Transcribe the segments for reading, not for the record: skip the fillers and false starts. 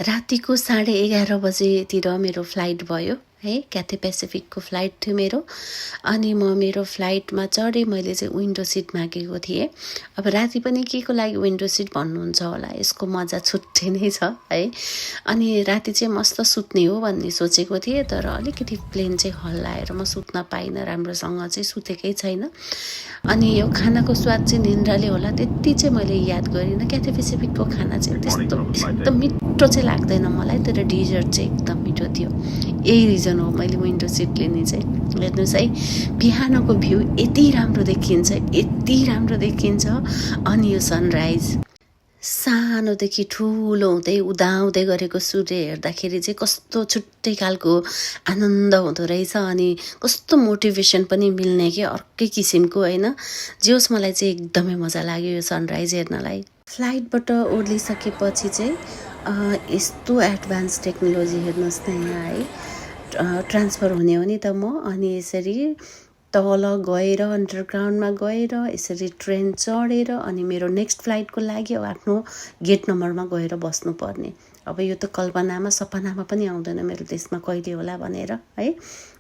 रातिको 11:30 बजेतिर मेरो फ्लाइट भयो है। क्याथे पेसिफिकको फ्लाइट थियो मेरो। अनि म मेरो फ्लाइटमा चढेँ। मैले चाहिँ विन्डो सिट मागेको थिएँ। अब राति पनि के को लागि विन्डो सिट भन्नुहुन्छ होला, यसको मजा छुट्टै नै छ है। अनि राति चाहिँ मस्त सुत्ने हो भन्ने सोचेको थिएँ, तर अलिकति प्लेन चाहिँ हल्लाएर म सुत्न पाइनँ, राम्रोसँग चाहिँ सुतेकै छैन। अनि यो खानाको स्वाद चाहिँ निन्द्राले होला त्यति चाहिँ मैले याद गरिनँ। क्याथे पेसिफिकको खाना चाहिँ त्यस्तो मिठो चाहिँ लाग्दैन मलाई, तर डिजर्ट चाहिँ एकदम मिठो थियो। यही रिजन हो मैले विन्डो सिट लिने चाहिँ। हेर्नुहोस् है, बिहानको भ्यू यति राम्रो देखिन्छ, यति राम्रो देखिन्छ। अनि यो सनराइज सानोदेखि ठुलो हुँदै उदाउँदै गरेको सूर्य हेर्दाखेरि चाहिँ कस्तो छुट्टै खालको आनन्द हुँदो रहेछ। अनि कस्तो मोटिभेसन पनि मिल्ने कि अर्कै किसिमको होइन। जे होस्, मलाई चाहिँ एकदमै मजा लाग्यो यो सनराइज हेर्नलाई। फ्लाइटबाट ओर्लिसकेपछि चाहिँ यस्तो एडभान्स टेक्नोलोजी हेर्नुहोस् न यहाँ है। ट्रान्सफर हुने हो नि त म, अनि यसरी तल गएर अन्डरग्राउन्डमा गएर यसरी ट्रेन चढेर अनि मेरो नेक्स्ट फ्लाइटको लागि अब आफ्नो गेट नम्बरमा गएर बस्नुपर्ने। अब यो त कल्पनामा सपनामा पनि आउँदैन मेरो देशमा कहिले होला भनेर है।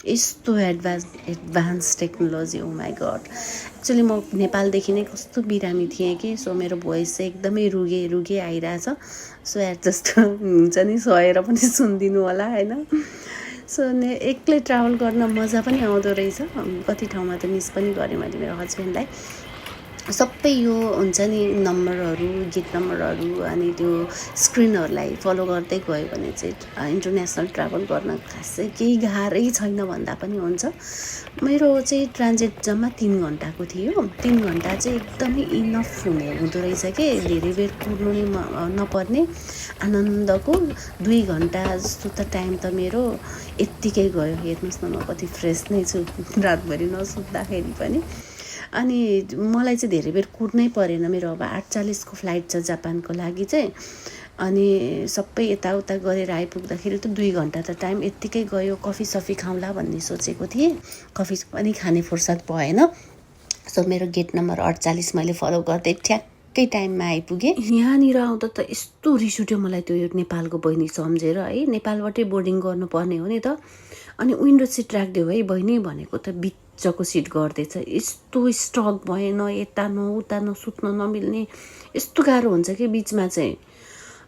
यस्तो advance technology, oh my God. Actually म नेपालदेखि नै कस्तो बिरामी थिएँ कि, सो मेरो भोइस चाहिँ एकदमै रुगे आइरहेछ। सो एडजस्ट हुन्छ नि, सहेर पनि सुनिदिनु होला होइन। सो एक्लै ट्राभल गर्न मजा पनि आउँदो रहेछ। कति ठाउँमा त मिस पनि गरेँ मैले मेरो हस्बेन्डलाई। सबै यो हुन्छ नि नम्बरहरू, गेट नम्बरहरू अनि त्यो स्क्रिनहरूलाई फलो गर्दै गयो भने चाहिँ इन्टरनेसनल ट्राभल गर्न खासै केही गाह्रै छैन भन्दा पनि हुन्छ। मेरो चाहिँ ट्रान्जिट जम्मा 3 घन्टाको थियो। 3 घन्टा चाहिँ एकदमै इनफ हुँदो रहेछ कि, धेरै बेर कुर्नु नि नपर्ने आनन्दको। 2 घन्टा जस्तो त टाइम त मेरो यत्तिकै गयो। हेर्नुहोस् न म कति फ्रेस नै छु रातभरि नसुत्दाखेरि पनि। अनि मलाई चाहिँ धेरै बेर कुर्नै परेन। मेरो अब 8:40 को फ्लाइट छ जापानको लागि चाहिँ। अनि सबै यताउता गरेर आइपुग्दाखेरि त 2 घन्टा त टाइम यत्तिकै गयो। कफी सफी खाउँला भन्ने सोचेको थिएँ, कफी पनि खाने फुर्सद भएन। सो मेरो गेट नम्बर 48 मैले फलो गर्दै ठ्याक्कै टाइममा आइपुगेँ। यहाँनिर आउँदा त यस्तो रिस उठ्यो मलाई त्यो नेपालको बहिनी सम्झेर है। नेपालबाटै बोर्डिङ गर्नुपर्ने हो नि त। अनि विन्डो सिट राखिदियो है बहिनी भनेको त बिचको सिट गर्दैछ। यस्तो स्टक भएन, यता न उता न सुत्न नमिल्ने, यस्तो गाह्रो हुन्छ कि बिचमा चाहिँ।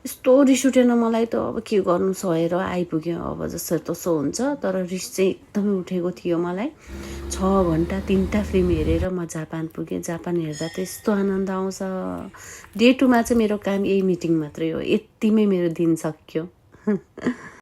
यस्तो रिस उठेन मलाई त, अब के गर्नु, सहेर आइपुग्यो अब जस्तो तसो हुन्छ। तर रिस चाहिँ एकदमै उठेको थियो मलाई। 6 घन्टा 3टा फिल्म हेरेर म जापान पुगेँ। जापान हेर्दा त यस्तो आनन्द आउँछ। डे 2मा चाहिँ मेरो काम यही मिटिङ मात्रै हो, यतिमै मेरो दिन सक्यो।